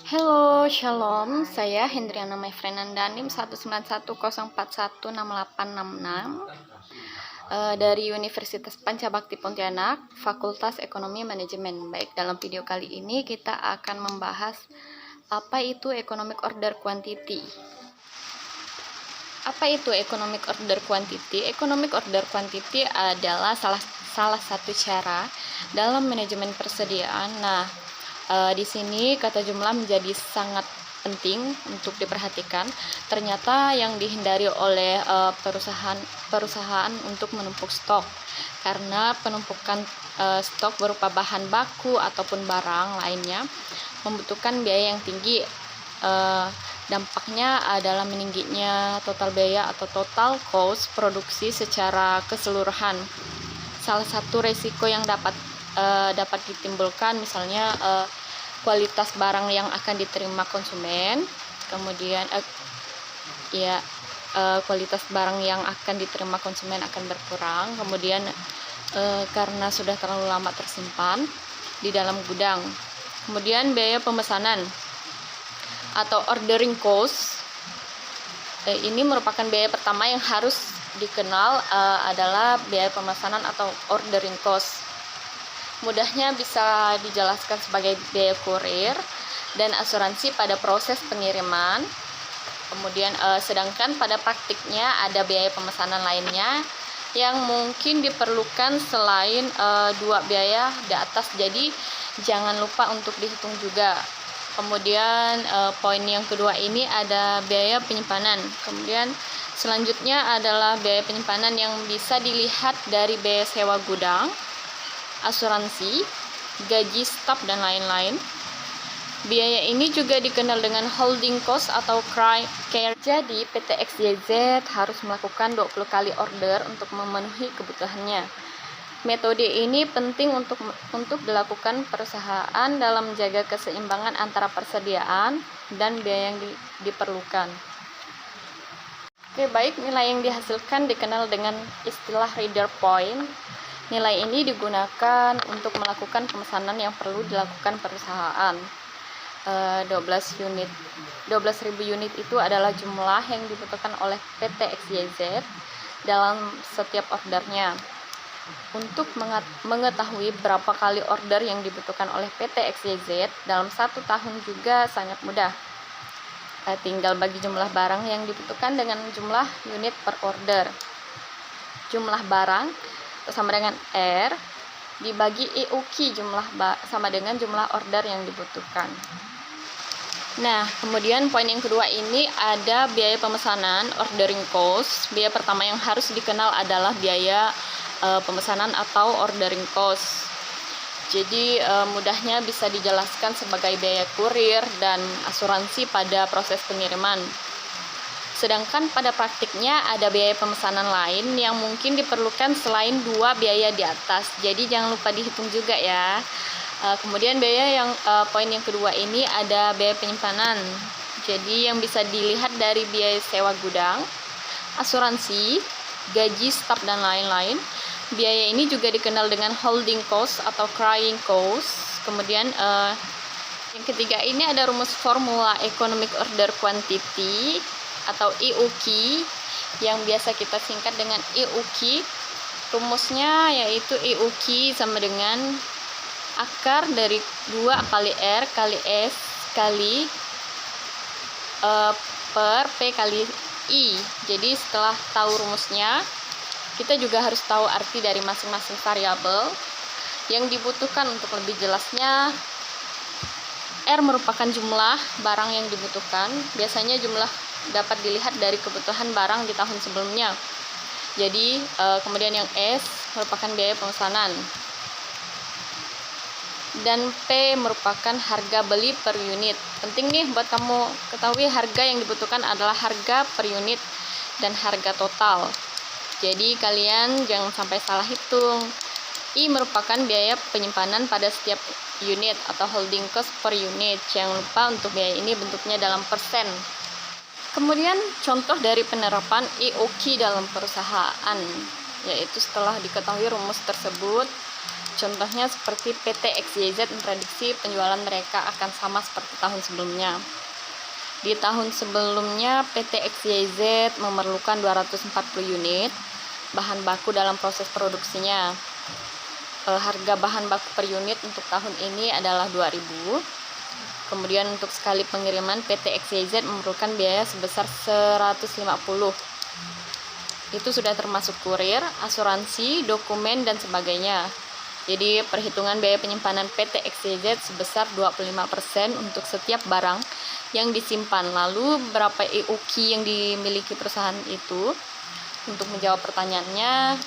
Halo, Shalom. Saya Hendriana Maifrenanda NIM 19104168666 dari Universitas Pancabakti Pontianak, Fakultas Ekonomi Manajemen. Baik, dalam video kali ini kita akan membahas apa itu Economic Order Quantity. Apa itu Economic Order Quantity? Economic Order Quantity adalah salah satu cara dalam manajemen persediaan. Di sini kata jumlah menjadi sangat penting untuk diperhatikan. Ternyata yang dihindari oleh perusahaan untuk menumpuk stok, karena penumpukan stok berupa bahan baku ataupun barang lainnya membutuhkan biaya yang tinggi. Dampaknya adalah meningginya total biaya atau total cost produksi secara keseluruhan. Salah satu resiko yang dapat ditimbulkan misalnya kualitas barang yang akan diterima konsumen, kemudian kualitas barang yang akan diterima konsumen akan berkurang, kemudian karena sudah terlalu lama tersimpan di dalam gudang. Kemudian biaya pemesanan atau ordering cost, ini merupakan biaya pertama yang harus dikenal, adalah biaya pemesanan atau ordering cost. Mudahnya bisa dijelaskan sebagai biaya kurir dan asuransi pada proses pengiriman. Kemudian sedangkan pada praktiknya ada biaya pemesanan lainnya yang mungkin diperlukan selain dua biaya di atas, jadi jangan lupa untuk dihitung juga. Kemudian poin yang kedua ini ada biaya penyimpanan. Kemudian selanjutnya adalah biaya penyimpanan yang bisa dilihat dari biaya sewa gudang, asuransi, gaji staf, dan lain-lain. Biaya ini juga dikenal dengan holding cost atau care. Jadi PT XYZ harus melakukan 20 kali order untuk memenuhi kebutuhannya. Metode ini penting untuk dilakukan perusahaan dalam menjaga keseimbangan antara persediaan dan biaya yang diperlukan. Oke, baik, nilai yang dihasilkan dikenal dengan istilah reader point. Nilai ini digunakan untuk melakukan pemesanan yang perlu dilakukan perusahaan. 12.000 unit itu adalah jumlah yang dibutuhkan oleh PT XYZ dalam setiap ordernya. Untuk mengetahui berapa kali order yang dibutuhkan oleh PT XYZ dalam satu tahun juga sangat mudah. Tinggal bagi jumlah barang yang dibutuhkan dengan jumlah unit per order. Jumlah barang sama dengan R dibagi IUQ sama dengan jumlah order yang dibutuhkan. Nah, kemudian poin yang kedua ini ada biaya pemesanan, ordering cost. Biaya pertama yang harus dikenal adalah biaya pemesanan atau ordering cost. Jadi mudahnya bisa dijelaskan sebagai biaya kurir dan asuransi pada proses pengiriman. Sedangkan pada praktiknya ada biaya pemesanan lain yang mungkin diperlukan selain dua biaya di atas. Jadi jangan lupa dihitung juga ya. Kemudian biaya yang poin yang kedua ini ada biaya penyimpanan. Jadi yang bisa dilihat dari biaya sewa gudang, asuransi, gaji staf, dan lain-lain. Biaya ini juga dikenal dengan holding cost atau carrying cost. Kemudian yang ketiga ini ada rumus formula Economic Order Quantity atau IUQ yang biasa kita singkat dengan IUQ. Rumusnya yaitu IUQ sama dengan akar dari 2 kali R kali S kali per P kali I. Jadi setelah tahu rumusnya, kita juga harus tahu arti dari masing-masing variabel yang dibutuhkan. Untuk lebih jelasnya, R merupakan jumlah barang yang dibutuhkan. Biasanya jumlah dapat dilihat dari kebutuhan barang di tahun sebelumnya. Jadi kemudian yang S merupakan biaya pemesanan. Dan P merupakan harga beli per unit. Penting nih buat kamu ketahui, harga yang dibutuhkan adalah harga per unit dan harga total. Jadi kalian jangan sampai salah hitung. I merupakan biaya penyimpanan pada setiap unit atau holding cost per unit. Jangan lupa untuk biaya ini bentuknya dalam persen. Kemudian contoh dari penerapan IOQ dalam perusahaan, yaitu setelah diketahui rumus tersebut, Contohnya seperti PT XYZ memprediksi penjualan mereka akan sama seperti tahun sebelumnya. Di tahun sebelumnya PT XYZ memerlukan 240 unit bahan baku dalam proses produksinya. Harga bahan baku per unit untuk tahun ini adalah 2.000. Kemudian untuk sekali pengiriman PT XYZ memerlukan biaya sebesar 150. Itu sudah termasuk kurir, asuransi, dokumen, dan sebagainya. Jadi perhitungan biaya penyimpanan PT XYZ sebesar 25% untuk setiap barang yang disimpan. Lalu berapa EUQ yang dimiliki perusahaan itu? Untuk menjawab pertanyaannya,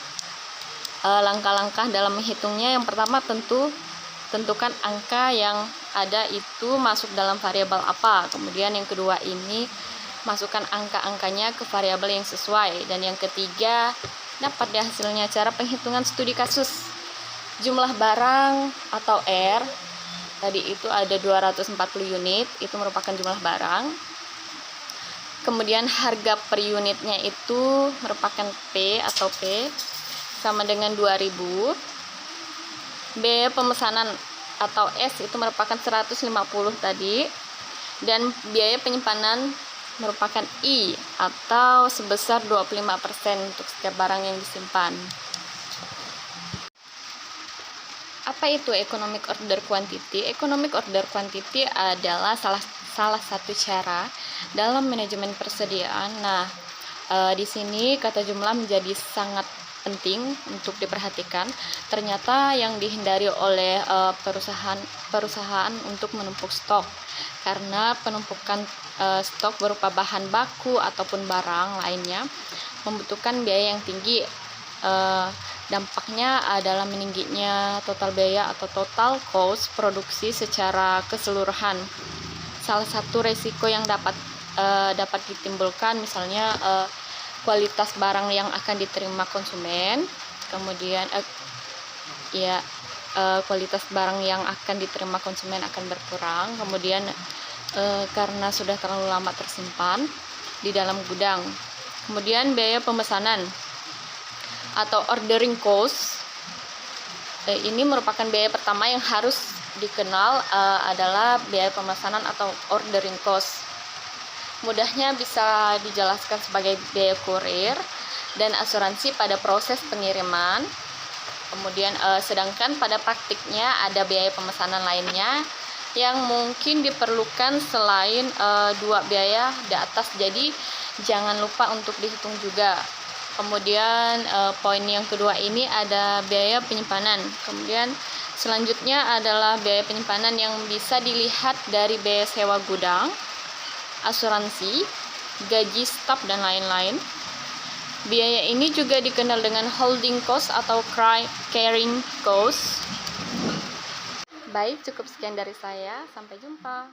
langkah-langkah dalam menghitungnya, yang pertama tentukan angka yang ada itu masuk dalam variabel apa. Kemudian yang kedua ini masukkan angka-angkanya ke variabel yang sesuai. Dan yang ketiga, dapat deh hasilnya. Cara penghitungan studi kasus. Jumlah barang atau R tadi itu ada 240 unit, itu merupakan jumlah barang. Kemudian harga per unitnya itu merupakan P atau P sama dengan 2.000. Biaya pemesanan atau S itu merupakan 150 tadi, dan biaya penyimpanan merupakan I atau sebesar 25% untuk setiap barang yang disimpan. Apa itu economic order quantity? Economic order quantity adalah salah satu cara dalam manajemen persediaan. Nah, di sini kata jumlah menjadi sangat penting untuk diperhatikan. Ternyata yang dihindari oleh perusahaan untuk menumpuk stok, karena penumpukan stok berupa bahan baku ataupun barang lainnya membutuhkan biaya yang tinggi. Dampaknya adalah meningginya total biaya atau total cost produksi secara keseluruhan. Salah satu resiko yang dapat ditimbulkan misalnya kualitas barang yang akan diterima konsumen, kemudian kualitas barang yang akan diterima konsumen akan berkurang, kemudian karena sudah terlalu lama tersimpan di dalam gudang. Kemudian biaya pemesanan atau ordering cost, ini merupakan biaya pertama yang harus dikenal, adalah biaya pemesanan atau ordering cost. Mudahnya bisa dijelaskan sebagai biaya kurir dan asuransi pada proses pengiriman. Kemudian sedangkan pada praktiknya ada biaya pemesanan lainnya yang mungkin diperlukan selain dua biaya di atas, jadi jangan lupa untuk dihitung juga. Kemudian poin yang kedua ini ada biaya penyimpanan. Kemudian selanjutnya adalah biaya penyimpanan yang bisa dilihat dari biaya sewa gudang, asuransi, gaji staf, dan lain-lain. Biaya ini juga dikenal dengan holding cost atau carrying cost. Baik, cukup sekian dari saya. Sampai jumpa.